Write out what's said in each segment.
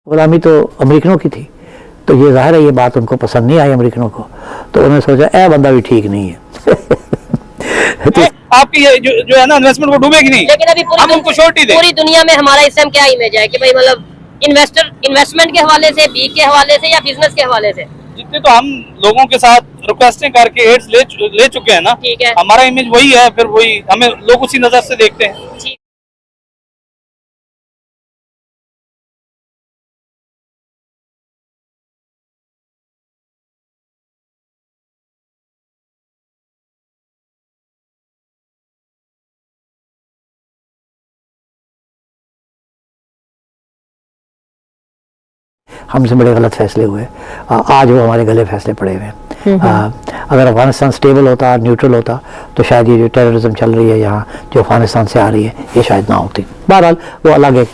गुलामी तो अमेरिकनों की थी, तो ये जाहिर है ये बात उनको पसंद नहीं आई अमेरिकनों को, तो उन्होंने सोचा ए बंदा भी ठीक नहीं है। तो आपकी जो है ना इन्वेस्टमेंट वो डूबेगी नहीं, लेकिन अभी हम उनको श्योरिटी दें। पूरी दुनिया में हमारा इस टाइम क्या इमेज है कि भाई मतलब इन्वेस्टमेंट के हवाले से, बीक के हवाले से या बिजनेस के हवाले से? जितने तो हम लोगों के साथ रिक्वेस्टिंग करके एड्स ले चुके हैं ना, ठीक है, हमारा इमेज वही है, फिर वही हमें लोग उसी नजर से देखते हैं। हमसे बड़े गलत फैसले हुए, आज वो हमारे गले फैसले पड़े हुए हैं। अगर अफगानिस्तान स्टेबल होता, न्यूट्रल होता, तो शायद ये जो टेररिज्म चल रही है यहाँ जो अफगानिस्तान से आ रही है ये शायद ना होती। बहरहाल वो अलग एक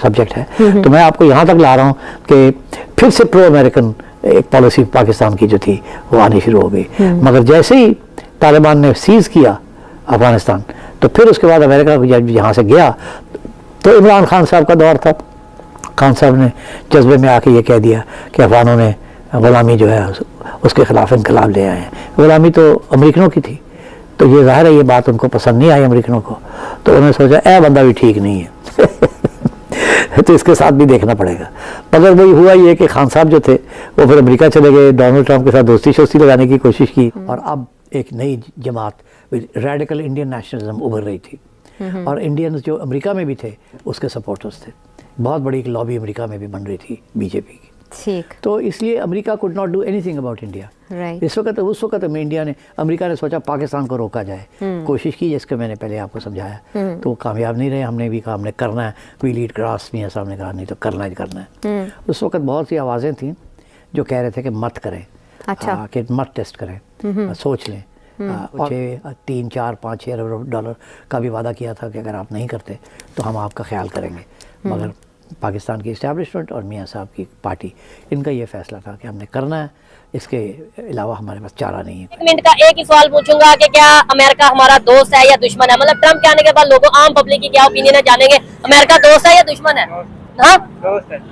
सब्जेक्ट है। तो मैं आपको यहाँ तक ला रहा हूँ कि फिर से प्रो अमेरिकन एक पॉलिसी पाकिस्तान की जो थी वो आनी शुरू हो गई, मगर जैसे ही तालिबान ने सीज किया अफगानिस्तान, तो फिर उसके बाद अमेरिका जब यहाँ से गया तो इमरान खान साहब का दौर था। खान साहब ने जज्बे में आके ये कह दिया कि अफगानों ने गुलामी जो है उसके खिलाफ इनकलाब ले आए हैं। गुलामी तो अमेरिकनों की थी, तो ये जाहिर है ये बात उनको पसंद नहीं आई अमेरिकनों को, तो उन्होंने सोचा ए बंदा भी ठीक नहीं है। तो इसके साथ भी देखना पड़ेगा। मगर वही हुआ ये कि खान साहब जो थे वो फिर अमेरिका चले गए, डोनाल्ड ट्रंप के साथ दोस्ती शोस्ती लगाने की कोशिश की, और अब एक नई जमात रेडिकल इंडियन नेशनलिज्म उभर रही थी, और इंडियंस जो अमेरिका में भी थे उसके सपोर्टर्स थे। बहुत बड़ी एक लॉबी अमेरिका में भी बन रही थी बीजेपी की। ठीक। तो इसलिए America could not do anything about India. इस वक्त उस वक्त अमेरिका ने सोचा पाकिस्तान को रोका जाए, कोशिश की, जिसके मैंने पहले आपको समझाया, तो वो कामयाब नहीं रहे। हमने भी कहा हमने करना है, वी लीड क्रॉस, मियां साहब ने कहा नहीं तो करना ही करना है। उस वक्त बहुत सी आवाज़ें थीं जो कह रहे थे कि मत करें, अच्छा, कि मत टेस्ट करें, सोच लें। और 3, 4, 5, 6 अरब डॉलर का भी वादा किया था कि अगर आप नहीं करते तो हम आपका ख्याल करेंगे। मगर पाकिस्तान की इस्टेब्लिशमेंट और मियां साहब की पार्टी, इनका ये फैसला था कि हमने करना है, इसके अलावा हमारे पास चारा नहीं है। 1 मिनट का एक ही सवाल पूछूंगा कि क्या अमेरिका हमारा दोस्त है या दुश्मन है? मतलब ट्रम्प के आने के बाद लोगों, आम पब्लिक की क्या ओपिनियन है जानेंगे, अमेरिका दोस्त है या दुश्मन है? हाँ,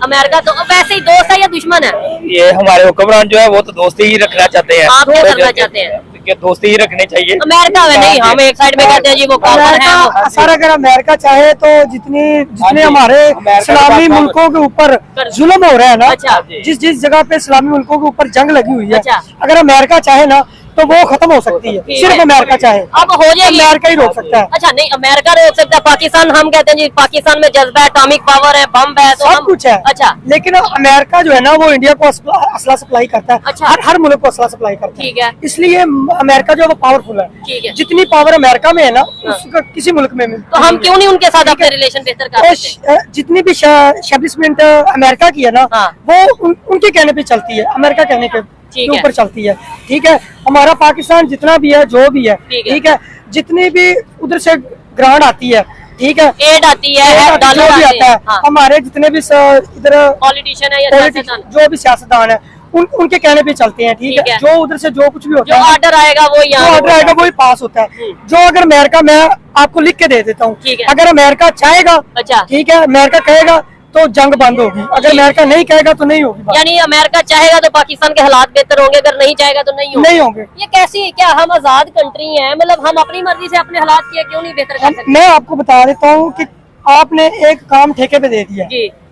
अमेरिका तो वैसे ही दोस्त है या दुश्मन है? ये हमारे हुक्मरान जो है वो तो दोस्ती ही रखना चाहते हैं। आप क्या करना चाहते हैं? कि दोस्ती ही रखनी चाहिए। अमेरिका में नहीं, हम एक साइड में कहते हैं जी वो काफिर है। सर अगर अमेरिका चाहे तो जितने हमारे इस्लामी मुल्कों के ऊपर जुल्म हो रहा है ना, जिस जगह पे इस्लामी मुल्कों के ऊपर जंग लगी हुई है, अगर अमेरिका चाहे ना तो वो खत्म हो सकती है। सिर्फ अमेरिका चाहे, अब हो जाएगी, अमेरिका ही रोक सकता है। अच्छा नहीं, अमेरिका रोक सकता है। पाकिस्तान, हम कहते हैं जी पाकिस्तान में जज्बा है, एटॉमिक पावर है, बम है, तो सब कुछ है। अच्छा, लेकिन अमेरिका जो है ना वो इंडिया को असला सप्लाई करता है। अच्छा, हर मुल्क को असला सप्लाई करता है। ठीक है, इसलिए अमेरिका जो है वो पावरफुल है। ठीक है, जितनी पावर अमेरिका में है ना उसका किसी मुल्क में तो हम क्यों नहीं उनके साथ अपने रिलेशन बेहतर कर सकते? जितनी भी एस्टेब्लिशमेंट अमेरिका की है ना, वो उनके कहने पे चलती है, अमेरिका कहने के ऊपर चलती है। ठीक है, हमारा पाकिस्तान जितना भी है, जो भी है, ठीक है, जितनी भी उधर से ग्रांट आती है, ठीक है, एड आती है, जो भी आता है, हमारे जितने भी इधर पॉलिटिशियन है या जो भी सियासतदान है उनके कहने पे चलते हैं। ठीक है, जो उधर से जो कुछ भी होता है, जो ऑर्डर आएगा वो यहाँ ऑर्डर आएगा वही पास होता है। जो अगर अमेरिका, मैं आपको लिख के दे देता हूँ, अगर अमेरिका चाहेगा, अच्छा, ठीक है, अमेरिका कहेगा तो जंग बंद होगी, अगर अमेरिका नहीं कहेगा तो नहीं होगी। यानी अमेरिका चाहेगा तो पाकिस्तान के हालात बेहतर होंगे, अगर नहीं चाहेगा तो नहीं होंगे। ये कैसी है? क्या हम आजाद कंट्री हैं? मतलब हम अपनी मर्जी से अपने हालात किए क्यों नहीं बेहतर कर सकते? मैं आपको बता देता हूँ कि आपने एक काम ठेके पे दे दिया,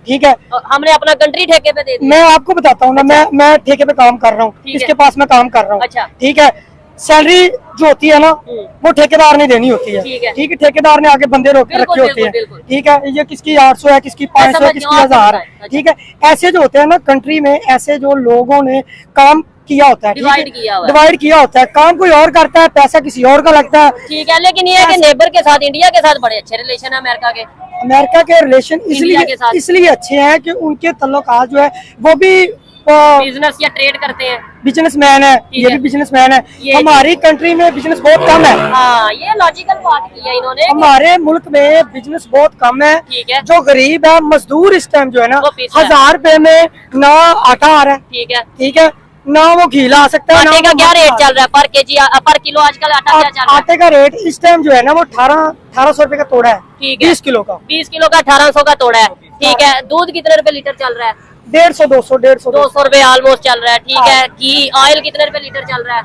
ठीक है, हमने अपना कंट्री ठेके पे दे दिया। मैं आपको बताता हूँ ना, मैं ठेके पे काम कर रहा हूँ, इसके पास मैं काम कर रहा हूँ, अच्छा, ठीक है, सैलरी जो होती है ना वो ठेकेदार ने देनी होती है। ठीक है, ठेकेदार ने आगे बंदे रोक के रखे होते हैं, ठीक है, ये किसकी 800 है, किसकी 500 है, किसकी 1000 है। ठीक है, ऐसे जो होते हैं ना कंट्री में, ऐसे जो लोगों ने काम किया होता है, डिवाइड किया होता है, काम कोई और करता है, पैसा किसी और का लगता है। ठीक है, लेकिन ये है कि नेबर के साथ, इंडिया के साथ बड़े अच्छे रिलेशन है अमेरिका के रिलेशन इसलिए अच्छे हैं कि उनके तल्लुकात जो है वो भी बिजनेस या ट्रेड करते हैं, बिजनेसमैन है, ये भी बिजनेसमैन है। हमारी कंट्री में बिजनेस बहुत कम है। हाँ, ये लॉजिकल बात की है इन्होंने। हमारे मुल्क में बिजनेस बहुत कम है। ठीक है, जो गरीब है, मजदूर इस टाइम जो है ना 1000 रुपए में ना आटा आ रहा है, ठीक है, ना वो घी ला सकता है। आटे का क्या रेट चल रहा है पर केजी पर किलो आजकल आटा क्या चल रहा है? आटे का रेट इस टाइम जो है ना वो 1800 रुपए का तोड़ा है। ठीक है 20 किलो का 20 किलो का 1800 का तोड़ा है। ठीक है दूध कितने रुपए लीटर चल रहा है? 150 रुपए ऑलमोस्ट चल रहा है। ठीक है घी ऑयल कितने रुपए लीटर चल रहा है?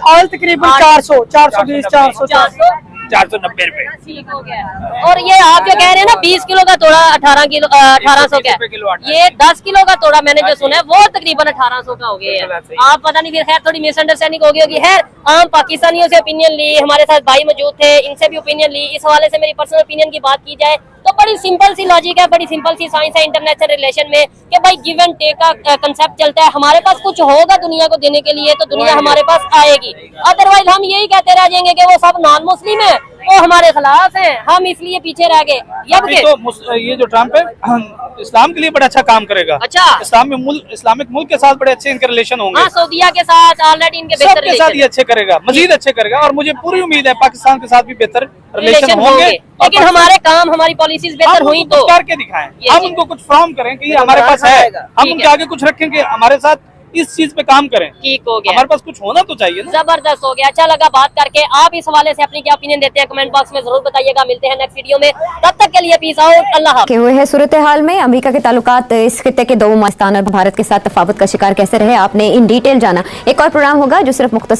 ऑयल तकरीबन 400 420 400 490 रुपए। ठीक हो गया। और ये आप जो कह रहे हैं ना 20 किलो का तोड़ा 1800 का किलो आटा। ये 10 किलो का तोड़ा मैंने जो सुना है वो तकरीबन 1800 का हो गया है। आप पता नहीं फिर खैर थोड़ी मिसअंडरस्टैंडिंग हो गई होगी। खैर आम पाकिस्तानियों से ओपिनियन ली, हमारे साथ भाई मौजूद थे इनसे भी ओपिनियन ली। इस हवाले से मेरी पर्सनल ओपिनियन की बात की जाए तो बड़ी सिंपल सी लॉजिक है, बड़ी सिंपल सी साइंस है इंटरनेशनल रिलेशन में कि भाई गिव एंड टेक का कंसेप्ट चलता है। हमारे पास कुछ होगा दुनिया को देने के लिए तो दुनिया हमारे पास आएगी, अदरवाइज हम यही कहते रह जाएंगे कि वो सब नॉन मुस्लिम है, वो हमारे खिलाफ है, हम इसलिए पीछे रह गए। अभी तो ये जो ट्रम्प है इस्लाम के लिए बड़ा अच्छा काम करेगा। अच्छा इस्लामिक मुल्क के साथ बड़े अच्छे इनके रिलेशन होंगे। हाँ सऊदीया के साथ ऑलरेडी इनके बेहतर सबके साथ ये अच्छे करेगा, मजीद अच्छे करेगा और मुझे पूरी उम्मीद है पाकिस्तान के साथ भी बेहतर रिलेशन होंगे। लेकिन हमारे काम हमारी पॉलिसीज बेहतर हुई तो करके दिखाएं, हम उनको कुछ फॉर्म करें कि ये हमारे पास है, हम उनके आगे कुछ रखें कि हमारे साथ इस चीज पे काम करें। ठीक हो गया, हमारे पास कुछ होना तो चाहिए ना। जबरदस्त हो गया, अच्छा लगा बात करके। आप इस हवाले से अपनी क्या ओपिनियन देते हैं कमेंट बॉक्स में जरूर बताइएगा। मिलते हैं नेक्स्ट वीडियो में, तब तक के लिए पीस आउट, अल्लाह हाफ़िज़। के हुए है सूरत हाल में अमेरिका के ताल्लुकात इस खित्ते के दो पाकिस्तान और भारत के साथ तफावत का शिकार कैसे रहे, आपने इन डिटेल जाना। एक और प्रोग्राम होगा जो सिर्फ मुख्तसर